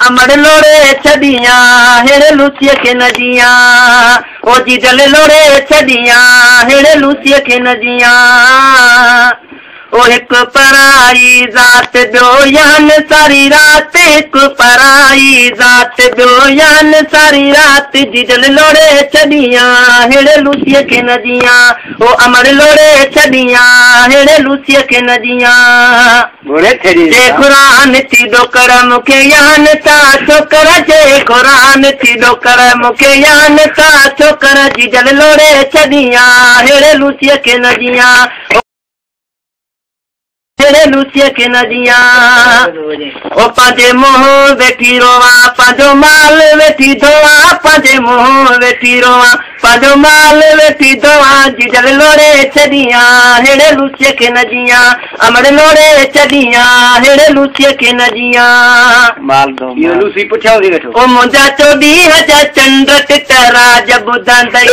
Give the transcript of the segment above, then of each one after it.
अमर लोड़े छदिया हेड़े लूसीअ खे न जिया ओ जीजल लोड़े छदिया हेड़े लूसीअ खे न जिया ओ एक पराई ज़ात ॿियो यान सारी रात एक पराई ज़ात ॿियो यान सारी रात जीजल लोड़े छदिया हेड़े लूसीअ खे न जिया ओ अमर लोड़े छदिया हेड़े लूसीअ खे न जिया जे क़ुरान थी डोकर मूंखे यान ता छोकर जे क़ुरान थी डोकर मूंखे यान ता छोकर जीजल लोड़े छदिया हेड़े लूसीअ खे न जिया हेड़े लूसीअ खे न जिया ओ पंहिंजे मुंहुं वेठी रोवा पंहिंजो माल वेठी धोआ पंहिंजे मुंहुं वेठी रोवा पंहिंजो माल वेठी धोआ जीजल लोड़े छदिया हेड़े लूसीअ खे न जिया अमर लोड़े छदिया हेड़े लूसीअ खे न जिया लूसी पुठियां थी वेठो ओ मुंहिंजा 24,000 चंड टिटरा जब ॿुधंदई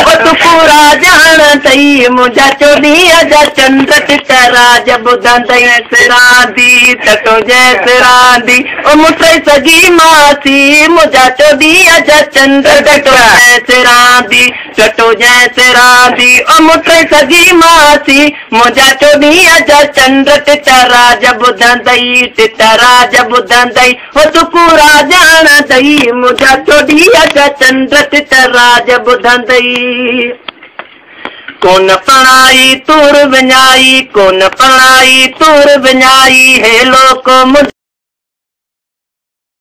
ओ तूं पूरा ॼाण तई मुंहिंजा 24,000 चंड टिटरा जब ॿुधंदई सिरांदी टटो जय सिरांदी ओ मुठई सगी मासी मुंहिंजा 24,000 चंड टटो जय सिरांदी टटो जय सिरांदी ओ मुठई सगी मासी मुंहिंजा 24,000 चंड टिटरा जब ॿुधंदई टिटरा जब ॿुधंदई ओ तूं पूरा ॼाण तई मुंहिंजा 24,000 चंड टिटरा जब ॿुधंदई कोन पढ़ाई तूर विञाई कोन पढ़ाई तूर विञाई हे लोक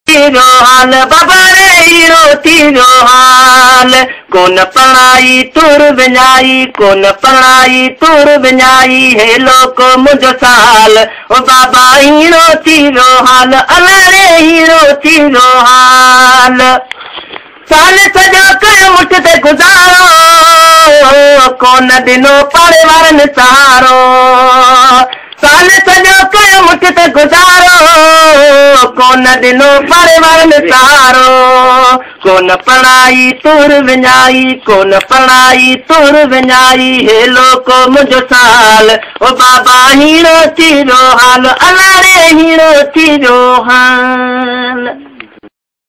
हाल बाबा रे हीरो थीरो हाल कोन पढ़ाई तूर विञाई कोन पढ़ाई तूर विञाई हे लोक मुंहिंजो साल ओ बाबा हीरो थीरो हाल अलाए रे हीरो थीरो हाल साल सॼो कयो मुठ ते गुज़ारो कोन ॾिनो पाड़े वारनि सहारो साल सॼो कयो मुठ ते गुज़ारो कोन ॾिनो पाड़े वारनि सहारो कोन पढ़ाई तूर विञाई कोन पढ़ाई तूर विञाई हे लोक मुंहिंजो साल ओ बाबा हीरो थीरो हाल अलाए रे हीरो थीरो हाल।